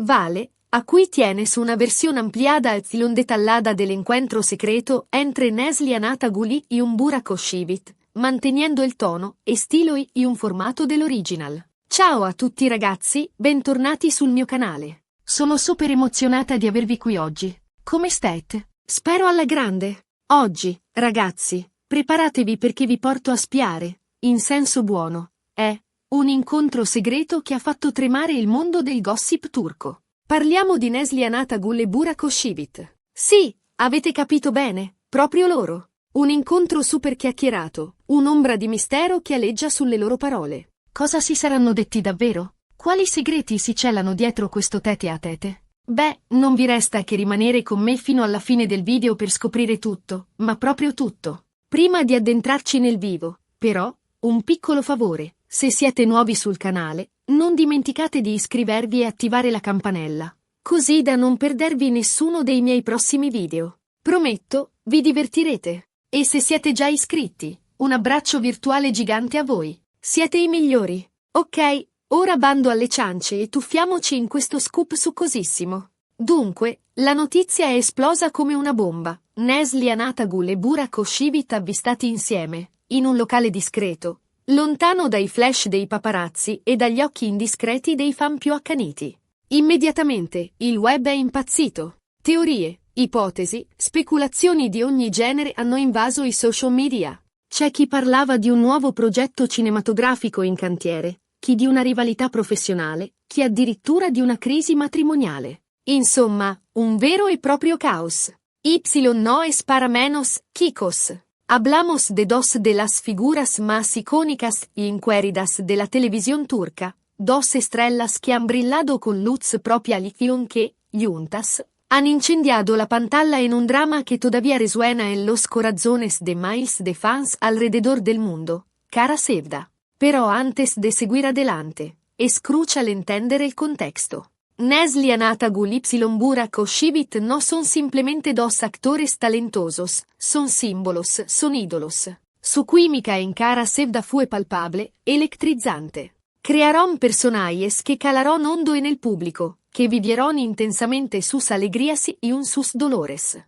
Vale, a cui tienes una versión ampliada al filón detallada del encuentro secreto entre Nesli Anataguli y un Burak Oshivit, mantenendo il tono e stilo y un formato dell'original. Ciao a tutti ragazzi, bentornati sul mio canale. Sono super emozionata di avervi qui oggi. Come state? Spero alla grande. Oggi, ragazzi, preparatevi perché vi porto a spiare, in senso buono, un incontro segreto che ha fatto tremare il mondo del gossip turco. Parliamo di Nesli Anatagul e Burak Oshivit. Sì, avete capito bene, proprio loro. Un incontro super chiacchierato, un'ombra di mistero che aleggia sulle loro parole. Cosa si saranno detti davvero? Quali segreti si celano dietro questo tete a tete? Beh, non vi resta che rimanere con me fino alla fine del video per scoprire tutto, ma proprio tutto. Prima di addentrarci nel vivo, però, un piccolo favore, se siete nuovi sul canale, non dimenticate di iscrivervi e attivare la campanella, così da non perdervi nessuno dei miei prossimi video. Prometto, vi divertirete. E se siete già iscritti, un abbraccio virtuale gigante a voi. Siete i migliori. Ok, ora bando alle ciance e tuffiamoci in questo scoop succosissimo. Dunque, la notizia è esplosa come una bomba. Nesli Anatagul e Burak Oshivit avvistati insieme, in un locale discreto, lontano dai flash dei paparazzi e dagli occhi indiscreti dei fan più accaniti. Immediatamente, il web è impazzito. Teorie, ipotesi, speculazioni di ogni genere hanno invaso i social media. C'è chi parlava di un nuovo progetto cinematografico in cantiere, chi di una rivalità professionale, chi addirittura di una crisi matrimoniale. Insomma, un vero e proprio caos. No es para menos, chicos. Hablamos de dos de las figuras más icónicas y inquéridas de la televisión turca, dos estrellas que han brillado con luz propia al film que, juntas, han incendiado la pantalla en un drama que todavía resuena en los corazones de miles de fans alrededor del mundo, cara Sevda. Pero antes de seguir adelante, es crucial entender el contexto. Nesli Anatagul y Burak Oshivit no son simplemente dos actores talentosos, son símbolos, son ídolos. Su química en cara Sevda fue palpable, electrizante. Crearon personajes que calaron hondo en el público, que vivieron intensamente sus alegrías y sus dolores.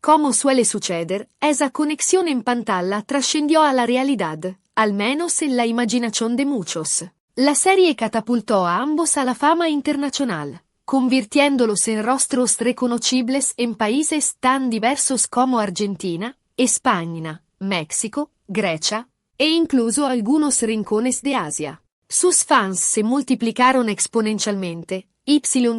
Como suele suceder, esa conexión en pantalla trascendió a la realidad, al menos en la imaginación de muchos. La serie catapultó a ambos a la fama internacional, convirtiéndolos en rostros reconocibles en países tan diversos como Argentina, España, México, Grecia, e incluso algunos rincones de Asia. Sus fans se multiplicaron exponencialmente,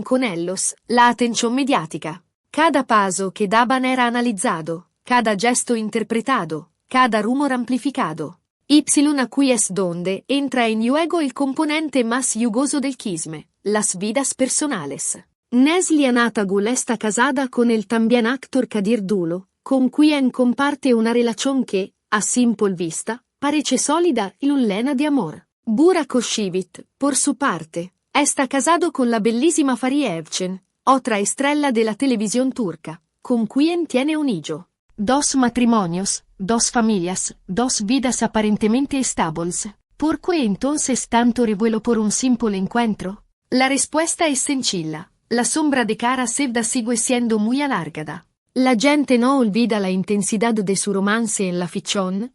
con ellos, la atención mediática. Cada paso que daban era analizado, cada gesto interpretado, cada rumor amplificado. A cui es donde entra en juego el componente más jugoso del quisme, las vidas personales. Nesli Anatagul está casada con el también actor Kadir Dulo, con quien comparte una relación que, a simple vista, parece sólida y un lena de amor. Burak Oshivit, por su parte, está casado con la bellísima Fariye Evcen, otra estrella de la televisión turca, con quien tiene un hijo. Dos matrimonios, dos familias, dos vidas aparentemente estables. ¿Por qué entonces tanto revuelo por un simple encuentro? La respuesta es sencilla. La sombra de cara Sevda sigue siendo muy alargada. La gente no olvida la intensidad de su romance en la ficción,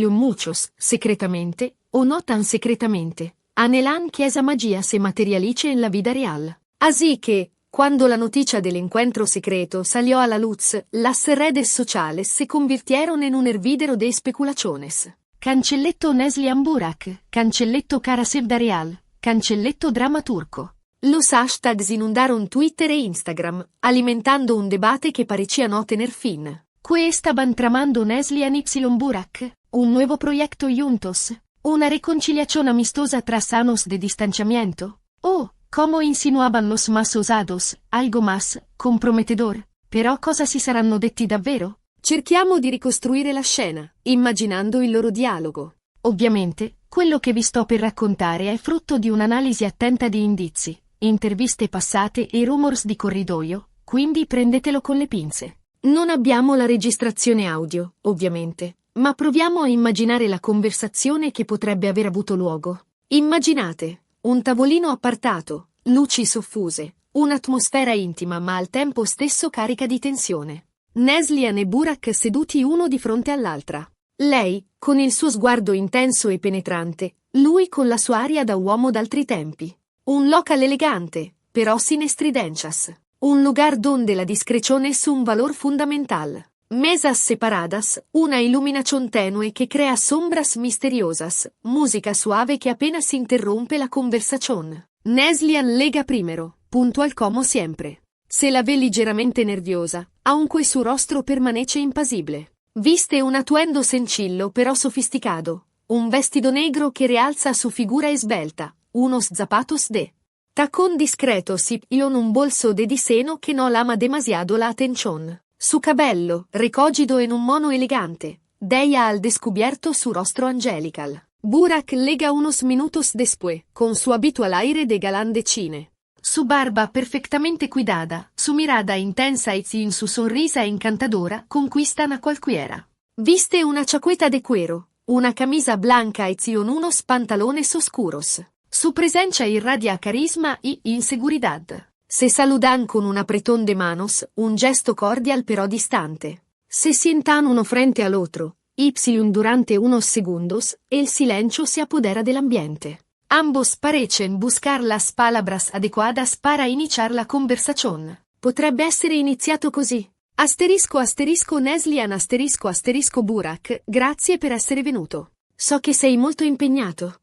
muchos, secretamente, o no tan secretamente, anhelan que esa magia se materialice en la vida real. Así que, cuando la noticia del encuentro secreto salió a la luz, las redes sociales se convirtieron en un hervidero de especulaciones. Cancelletto Nesli Burak, cancelletto cara Sevda real, cancelletto drama turco. Los hashtags inundaron Twitter e Instagram, alimentando un debate que parecía no tener fin. ¿Qué estaban tramando Nesli y Burak? ¿Un nuevo proyecto juntos? ¿Una reconciliación amistosa tras años de distanciamiento? ¿O, como insinuaban los más osados, algo más comprometedor? Però cosa si saranno detti davvero? Cerchiamo di ricostruire la scena, immaginando il loro dialogo. Ovviamente, quello che vi sto per raccontare è frutto di un'analisi attenta di indizi, interviste passate e rumors di corridoio, quindi prendetelo con le pinze. Non abbiamo la registrazione audio, ovviamente, ma proviamo a immaginare la conversazione che potrebbe aver avuto luogo. Immaginate un tavolino appartato, luci soffuse, un'atmosfera intima ma al tempo stesso carica di tensione. Neslihan e Burak seduti uno di fronte all'altra. Lei, con il suo sguardo intenso e penetrante, lui con la sua aria da uomo d'altri tempi. Un local elegante, però sin estridencias. Un lugar donde la discrezione es un valor fundamental. Mesas separadas, una iluminación tenue que crea sombras misteriosas, música suave que apenas interrumpe la conversación. Neslihan lega primero, puntual como siempre. Se la ve ligeramente nerviosa, aunque su rostro permanece impasible. Viste un atuendo sencillo però sofisticado, un vestido negro que realza su figura esbelta, unos zapatos de tacón discretos y un bolso de diseño que no llama demasiado la atención. Su cabello, recogido en un mono elegante, deja al descubierto su rostro angelical. Burak lega unos minutos después, con su habitual aire de galán de cine. Su barba perfectamente cuidada, su mirada intensa y sin su sonrisa encantadora conquistan a cualquiera. Viste una chaqueta de cuero, una camisa blanca y unos pantalones oscuros. Su presencia irradia carisma y inseguridad. Se saludan con un apretón de manos, un gesto cordial pero distante. Se sientan uno frente al otro, durante unos segundos, el silencio se apodera del ambiente. Ambos parecen buscar las palabras adecuadas para iniciar la conversación. Potrebbe essere iniziato così. Neslihan Burak, grazie per essere venuto. So che sei molto impegnato.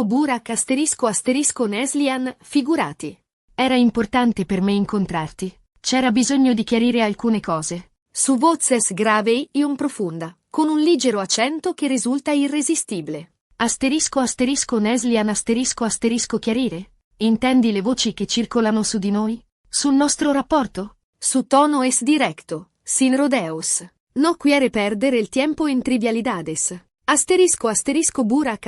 Burak Neslihan, figurati. Era importante per me incontrarti. C'era bisogno di chiarire alcune cose. Su voces grave y profunda, con un leggero accento che risulta irresistibile. Neslihan chiarire? Intendi le voci che circolano su di noi? Sul nostro rapporto? Su tono es directo, sin rodeos. No quiere perdere il tiempo en trivialidades. Burak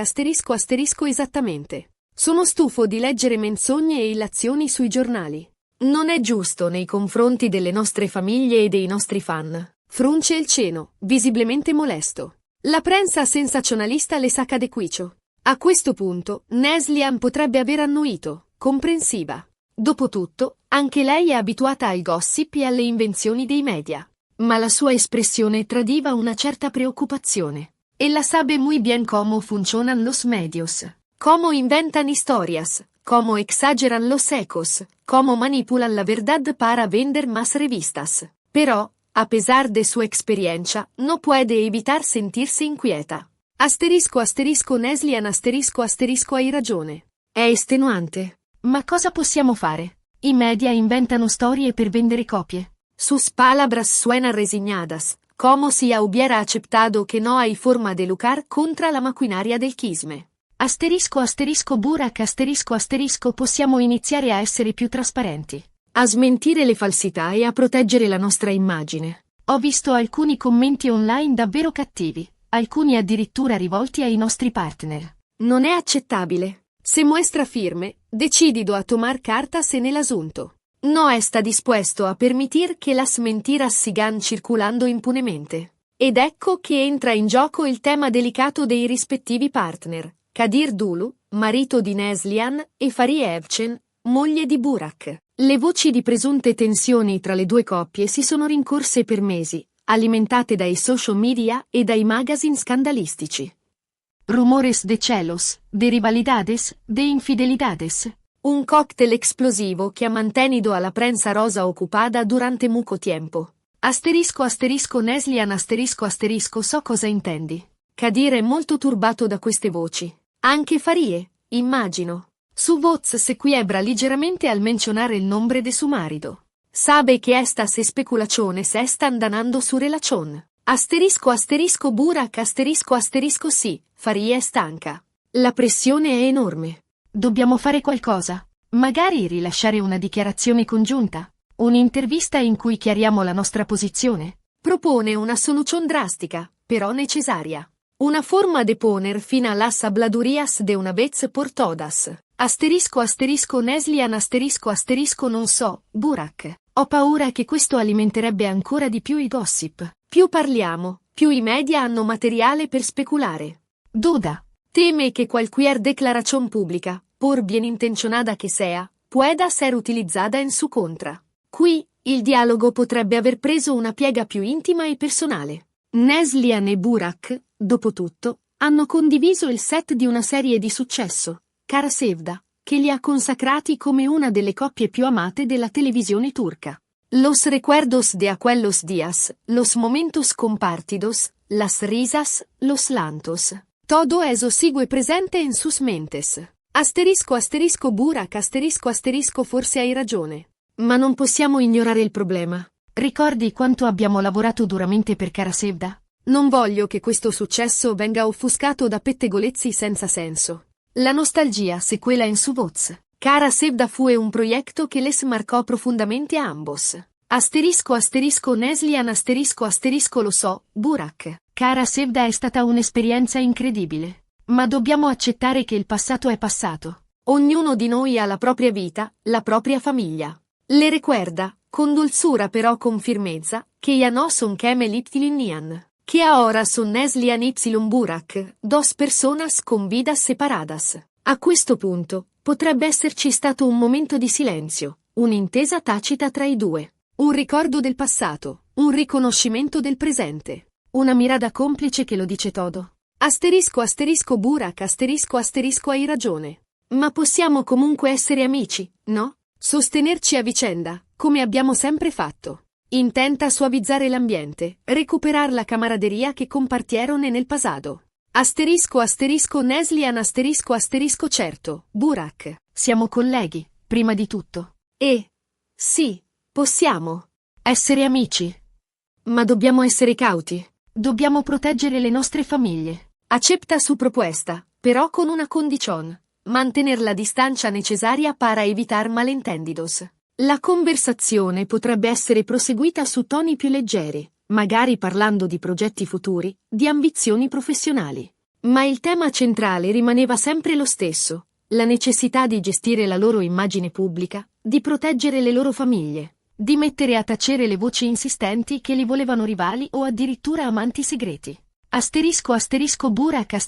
esattamente. Sono stufo di leggere menzogne e illazioni sui giornali. Non è giusto nei confronti delle nostre famiglie e dei nostri fan. Frunce il ceno, visibilmente molesto. La prensa sensazionalista le saca de quicio. A questo punto, Neslihan potrebbe aver annuito, comprensiva. Dopotutto, anche lei è abituata al gossip e alle invenzioni dei media. Ma la sua espressione tradiva una certa preoccupazione. Ella sabe muy bien cómo funcionan los medios. Cómo inventan historias, cómo exageran los ecos, cómo manipulan la verdad para vender más revistas. Però, a pesar de su experiencia, no puede evitar sentirsi inquieta. Neslihan hai ragione. È estenuante. Ma cosa possiamo fare? I media inventano storie per vendere copie. Sus palabras suenan resignadas, como si hubiera aceptado que no hay forma de luchar contra la maquinaria del chisme. Burak possiamo iniziare a essere più trasparenti. A smentire le falsità e a proteggere la nostra immagine. Ho visto alcuni commenti online davvero cattivi, alcuni addirittura rivolti ai nostri partner. Non è accettabile. Se muestra firme, decidido a tomar cartas en el asunto. No está dispuesto a permitir que las mentiras sigan circulando impunemente. Ed ecco che entra in gioco il tema delicato dei rispettivi partner. Kadir Dulu, marito di Neslihan, e Fariye Evcen, moglie di Burak. Le voci di presunte tensioni tra le due coppie si sono rincorse per mesi, alimentate dai social media e dai magazine scandalistici. Rumores de celos, de rivalidades, de infidelidades. Un cocktail explosivo che ha mantenido a la prensa rosa ocupada durante mucho tiempo. Neslihan so cosa intendi. Kadir è molto turbato da queste voci. Anche Fariye, immagino. Su voz se quiebra ligeramente al mencionare il nombre de su marido. Sabe que estas especulaciones están danando su relación. Burak sì, Fariye è stanca. La pressione è enorme. Dobbiamo fare qualcosa. Magari rilasciare una dichiarazione congiunta. Un'intervista in cui chiariamo la nostra posizione. Propone una soluzione drastica, però necessaria. Una forma de poner fin a las habladurías de una vez por todas. Neslihan non so, Burak. Ho paura che questo alimenterebbe ancora di più i gossip. Più parliamo, più i media hanno materiale per speculare. Duda. Teme che qualquier declaración pública, por bien intencionada que sea, pueda ser utilizzata in su contra. Qui, il dialogo potrebbe aver preso una piega più intima e personale. Neslihan e Burak, dopotutto, hanno condiviso il set di una serie di successo, Kara Sevda, che li ha consacrati come una delle coppie più amate della televisione turca. Los recuerdos de aquellos días, los momentos compartidos, las risas, los lantos. Todo eso sigue presente en sus mentes. Burak, forse hai ragione. Ma non possiamo ignorare il problema. Ricordi quanto abbiamo lavorato duramente per Kara Sevda? Non voglio che questo successo venga offuscato da pettegolezzi senza senso. La nostalgia se quela en su voz. Kara Sevda fue un proyecto que les marcó profundamente a ambos. Neslihan lo so, Burak. Kara Sevda è stata un'esperienza incredibile. Ma dobbiamo accettare che il passato è passato. Ognuno di noi ha la propria vita, la propria famiglia. Le recuerda, con dulzura però con firmezza, que ya no son Kemel Nian. Que ahora son Neslihan y Burak, dos personas con vidas separadas. A questo punto, potrebbe esserci stato un momento di silenzio, un'intesa tacita tra i due, un ricordo del passato, un riconoscimento del presente, una mirada complice che lo dice todo. Burak, hai ragione. Ma possiamo comunque essere amici, no? Sostenerci a vicenda, come abbiamo sempre fatto. Intenta suavizzare l'ambiente, recuperar la camaraderia che compartieron nel pasado. Neslihan certo, Burak. Siamo colleghi, prima di tutto. Sì, possiamo essere amici. Ma dobbiamo essere cauti. Dobbiamo proteggere le nostre famiglie. Accetta su proposta, però con una condición. Mantener la distanza necessaria para evitar malentendidos. La conversazione potrebbe essere proseguita su toni più leggeri, magari parlando di progetti futuri, di ambizioni professionali. Ma il tema centrale rimaneva sempre lo stesso, la necessità di gestire la loro immagine pubblica, di proteggere le loro famiglie, di mettere a tacere le voci insistenti che li volevano rivali o addirittura amanti segreti. Burak,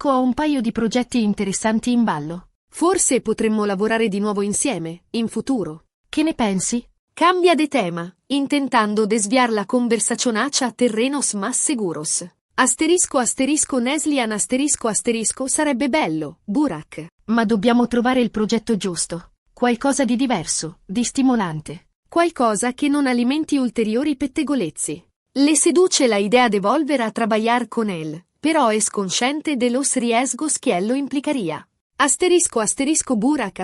ho un paio di progetti interessanti in ballo. Forse potremmo lavorare di nuovo insieme, in futuro. Che ne pensi? Cambia de tema, intentando desviar la conversazione a terrenos más seguros. Neslihan sarebbe bello, Burak. Ma dobbiamo trovare il progetto giusto. Qualcosa di diverso, di stimolante. Qualcosa che non alimenti ulteriori pettegolezzi. Le seduce la idea de volver a trabajar con él, però es consciente de los riesgos que él lo implicaría. Burak,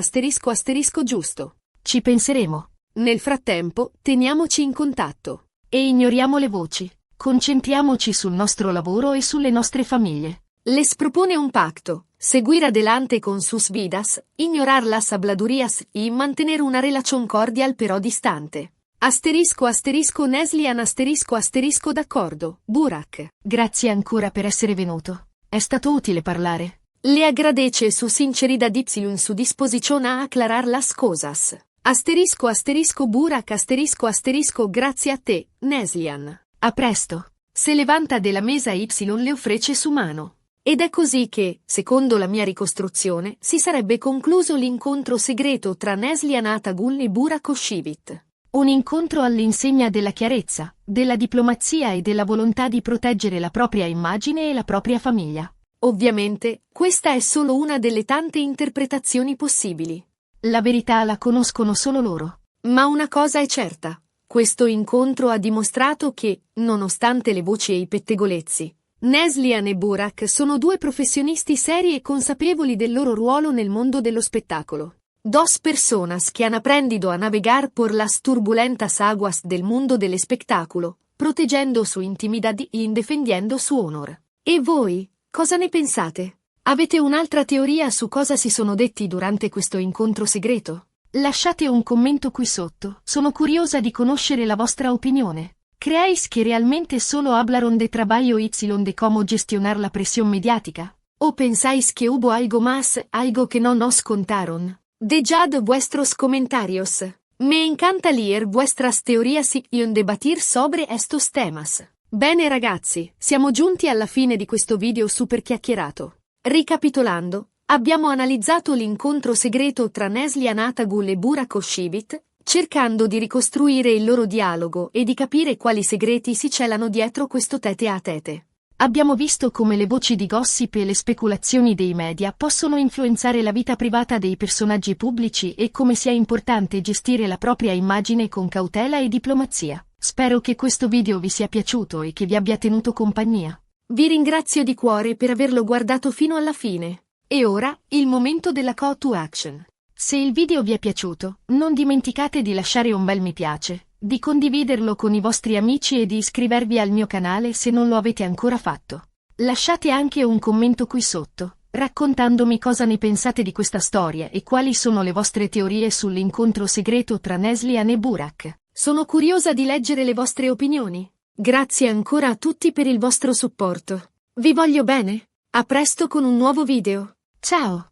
giusto. Ci penseremo. Nel frattempo, teniamoci in contatto. E ignoriamo le voci. Concentriamoci sul nostro lavoro e sulle nostre famiglie. Les propone un pacto, seguir adelante con sus vidas, ignorar las habladurías y mantener una relación cordial però distante. Neslihan d'accordo, Burak. Grazie ancora per essere venuto. È stato utile parlare. Le agradece su sinceridad y su disposición a aclarar las cosas. Burak, grazie a te, Neslihan. A presto. Se levanta della mesa y le ofrece su mano. Ed è così che, secondo la mia ricostruzione, si sarebbe concluso l'incontro segreto tra Neslihan Atagul e Burak Oshivit. Un incontro all'insegna della chiarezza, della diplomazia e della volontà di proteggere la propria immagine e la propria famiglia. Ovviamente, questa è solo una delle tante interpretazioni possibili. La verità la conoscono solo loro. Ma una cosa è certa. Questo incontro ha dimostrato che, nonostante le voci e i pettegolezzi, Neslihan e Burak sono due professionisti seri e consapevoli del loro ruolo nel mondo dello spettacolo. Dos personas que han aprendido a navegar por las turbulentas aguas del mundo del espectáculo, proteggendo su intimità e defendendo su honor. E voi, cosa ne pensate? Avete un'altra teoria su cosa si sono detti durante questo incontro segreto? Lasciate un commento qui sotto, sono curiosa di conoscere la vostra opinione. ¿Creáis que realmente solo hablaron de trabajo y de cómo gestionar la presión mediática? ¿O pensáis que hubo algo más, algo que no nos contaron? Dejad vuestros comentarios. Me encanta leer vuestras teorías y debatir sobre estos temas. Bene ragazzi, siamo giunti alla fine di questo video super chiacchierato. Ricapitolando, Abbiamo analizzato l'incontro segreto tra Neslihan Atagul e Burak Oshibit, cercando di ricostruire il loro dialogo e di capire quali segreti si celano dietro questo tete a tete. Abbiamo visto come le voci di gossip e le speculazioni dei media possono influenzare la vita privata dei personaggi pubblici e come sia importante gestire la propria immagine con cautela e diplomazia. Spero che questo video vi sia piaciuto e che vi abbia tenuto compagnia. Vi ringrazio di cuore per averlo guardato fino alla fine. E ora, il momento della call to action. Se il video vi è piaciuto, non dimenticate di lasciare un bel mi piace, di condividerlo con i vostri amici e di iscrivervi al mio canale se non lo avete ancora fatto. Lasciate anche un commento qui sotto, raccontandomi cosa ne pensate di questa storia e quali sono le vostre teorie sull'incontro segreto tra Neslihan e Burak. Sono curiosa di leggere le vostre opinioni. Grazie ancora a tutti per il vostro supporto. Vi voglio bene. A presto con un nuovo video. Ciao!